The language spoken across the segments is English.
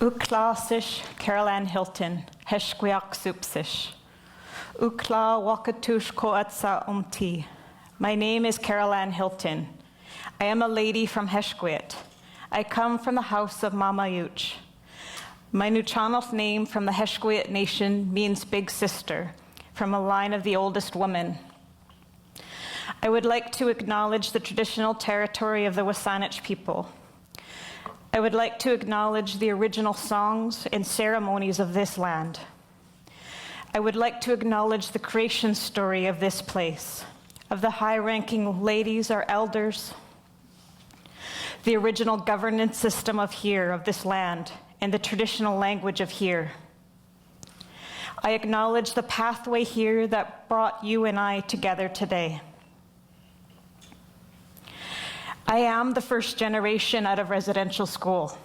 Uklasish Caroline Hilton, Heshquiak Supsish. Ukla Wakatush Koatsa Umti. My name is Caroline Hilton. I am a lady from Heshquiat. I come from the house of Mamayuch. My Nuchanoth name from the Heshquiat nation means big sister, from a line of the oldest woman. I would like to acknowledge the traditional territory of the Wasanich people. I would like to acknowledge the original songs and ceremonies of this land. I would like to acknowledge the creation story of this place, of the high-ranking ladies, our elders, the original governance system of here, of this land, and the traditional language of here. I acknowledge the pathway here that brought you and I together today. I am the first generation out of residential school.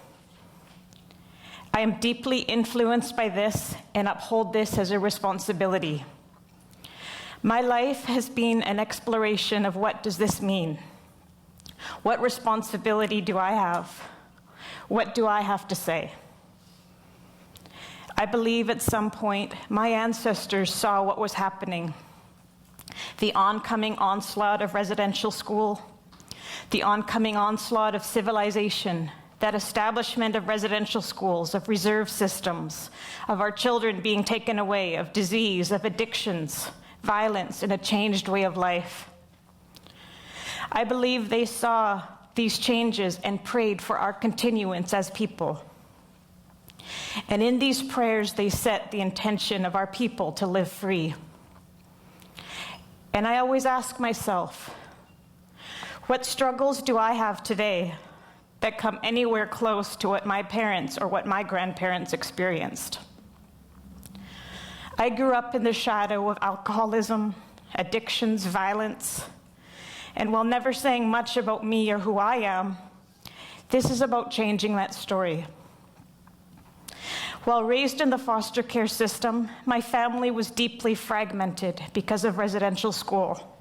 I am deeply influenced by this and uphold this as a responsibility. My life has been an exploration of what does this mean? What responsibility do I have? What do I have to say? I believe at some point my ancestors saw what was happening. The oncoming onslaught of residential school, the oncoming onslaught of civilization, that establishment of residential schools, of reserve systems, of our children being taken away, of disease, of addictions, violence, and a changed way of life. I believe they saw these changes and prayed for our continuance as people. And in these prayers, they set the intention of our people to live free. And I always ask myself, what struggles do I have today that come anywhere close to what my parents or what my grandparents experienced? I grew up in the shadow of alcoholism, addictions, violence, and while never saying much about me or who I am, this is about changing that story. While raised in the foster care system, my family was deeply fragmented because of residential school.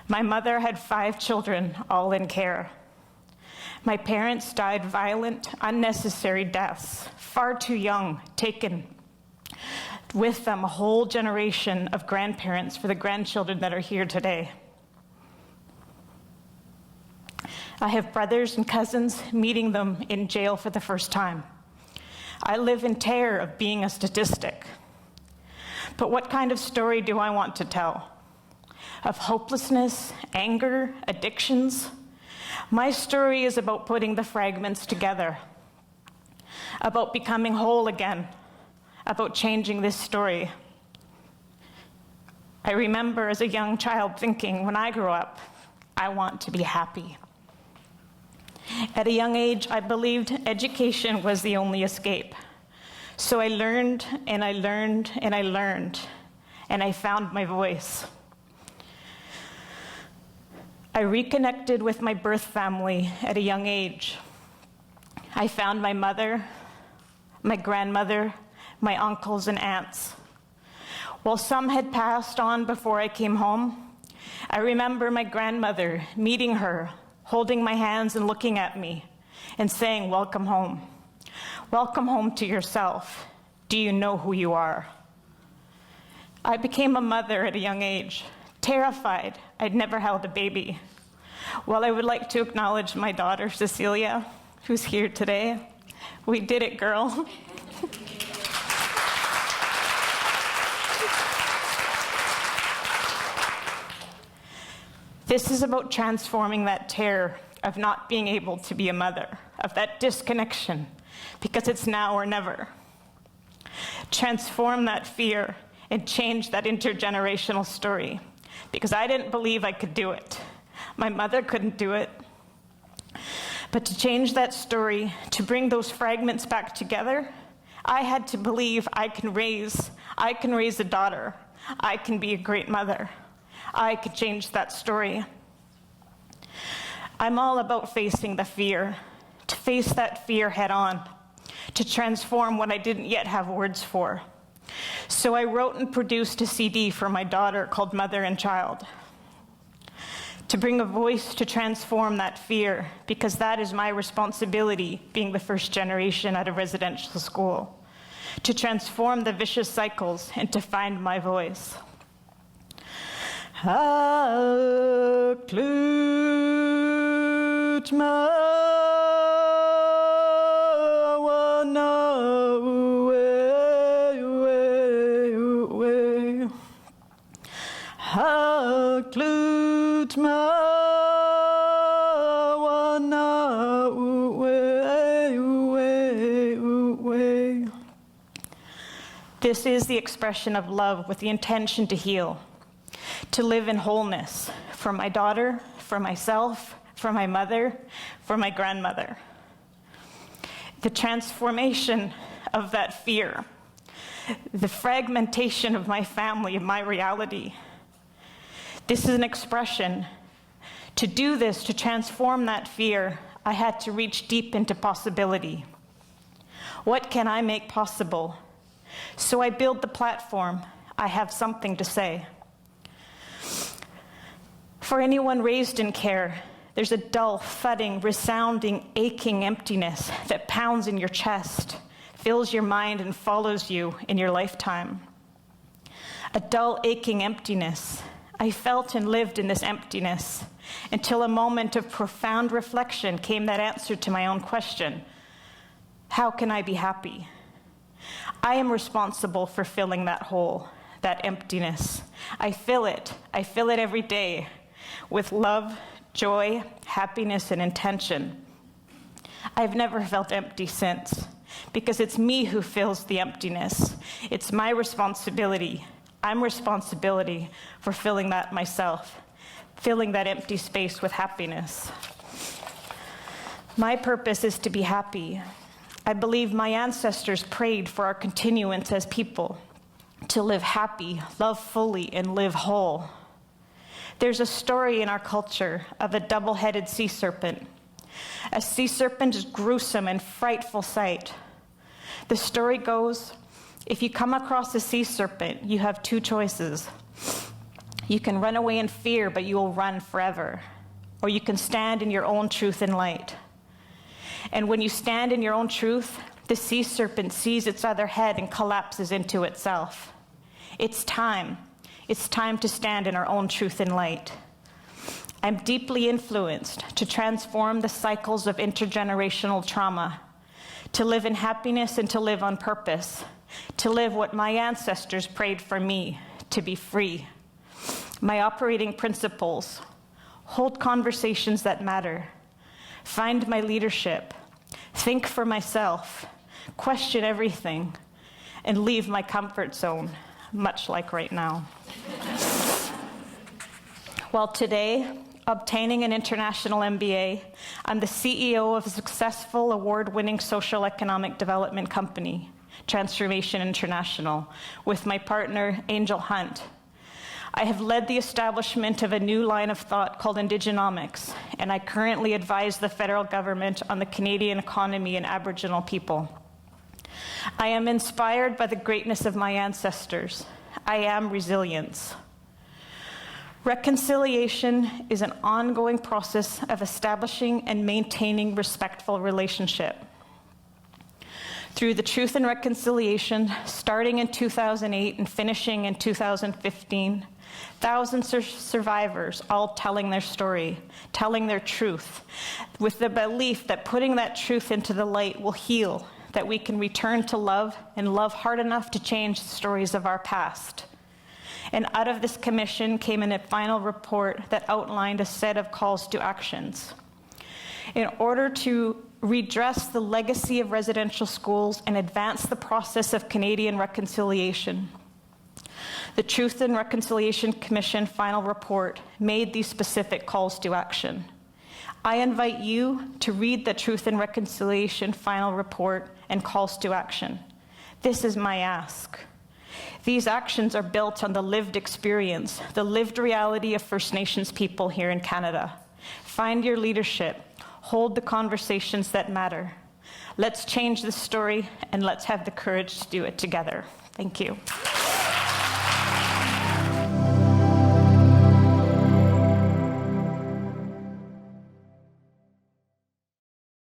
My mother had 5 children, all in care. My parents died violent, unnecessary deaths, far too young, taken with them a whole generation of grandparents for the grandchildren that are here today. I have brothers and cousins meeting them in jail for the first time. I live in terror of being a statistic. But what kind of story do I want to tell? Of hopelessness, anger, addictions? My story is about putting the fragments together, about becoming whole again, about changing this story. I remember as a young child thinking, when I grow up, I want to be happy. At a young age, I believed education was the only escape. So I learned, and I learned, and I learned, and I found my voice. I reconnected with my birth family at a young age. I found my mother, my grandmother, my uncles and aunts. While some had passed on before I came home, I remember my grandmother, meeting her, holding my hands and looking at me and saying, "Welcome home. Welcome home to yourself. Do you know who you are?" I became a mother at a young age, terrified. I'd never held a baby. Well, I would like to acknowledge my daughter, Cecilia, who's here today. We did it, girl. This is about transforming that terror of not being able to be a mother, of that disconnection, because it's now or never. Transform that fear and change that intergenerational story, because I didn't believe I could do it. My mother couldn't do it. But to change that story, to bring those fragments back together, I had to believe I can raise a daughter. I can be a great mother. I could change that story. I'm all about facing the fear, to face that fear head on, to transform what I didn't yet have words for. So I wrote and produced a CD for my daughter called Mother and Child. to bring a voice to transform that fear, because that is my responsibility, being the first generation at a residential school, to transform the vicious cycles and to find my voice. This is the expression of love with the intention to heal, to live in wholeness for my daughter, for myself, for my mother, for my grandmother. The transformation of that fear, the fragmentation of my family, of my reality. This is an expression. To do this, to transform that fear, I had to reach deep into possibility. What can I make possible? So I build the platform. I have something to say. For anyone raised in care, there's a dull, thudding, resounding, aching emptiness that pounds in your chest, fills your mind, and follows you in your lifetime. A dull, aching emptiness. I felt and lived in this emptiness until a moment of profound reflection came that answer to my own question. How can I be happy? I am responsible for filling that hole, that emptiness. I fill it every day with love, joy, happiness, and intention. I've never felt empty since, because it's me who fills the emptiness. It's my responsibility. I'm responsibility for filling that myself, filling that empty space with happiness. My purpose is to be happy. I believe my ancestors prayed for our continuance as people, to live happy, love fully, and live whole. There's a story in our culture of a double-headed sea serpent. A sea serpent is a gruesome and frightful sight. The story goes, if you come across a sea serpent, you have two choices. You can run away in fear, but you will run forever. Or you can stand in your own truth and light. And when you stand in your own truth, the sea serpent sees its other head and collapses into itself. It's time. It's time to stand in our own truth and light. I'm deeply influenced to transform the cycles of intergenerational trauma, to live in happiness and to live on purpose, to live what my ancestors prayed for me, to be free. My operating principles: hold conversations that matter, find my leadership, think for myself, question everything, and leave my comfort zone, much like right now. Well, today, obtaining an international MBA, I'm the CEO of a successful award-winning social economic development company, Transformation International, with my partner, Angel Hunt. I have led the establishment of a new line of thought called Indigenomics, and I currently advise the federal government on the Canadian economy and Aboriginal people. I am inspired by the greatness of my ancestors. I am resilience. Reconciliation is an ongoing process of establishing and maintaining respectful relationship. Through the Truth and Reconciliation, starting in 2008 and finishing in 2015, thousands of survivors all telling their story, telling their truth, with the belief that putting that truth into the light will heal, that we can return to love and love hard enough to change the stories of our past. And out of this commission came in a final report that outlined a set of calls to actions. In order to redress the legacy of residential schools and advance the process of Canadian reconciliation, the Truth and Reconciliation Commission final report made these specific calls to action. I invite you to read the Truth and Reconciliation final report and calls to action. This is my ask. These actions are built on the lived experience, the lived reality of First Nations people here in Canada. Find your leadership. Hold the conversations that matter. Let's change the story, and let's have the courage to do it together. Thank you.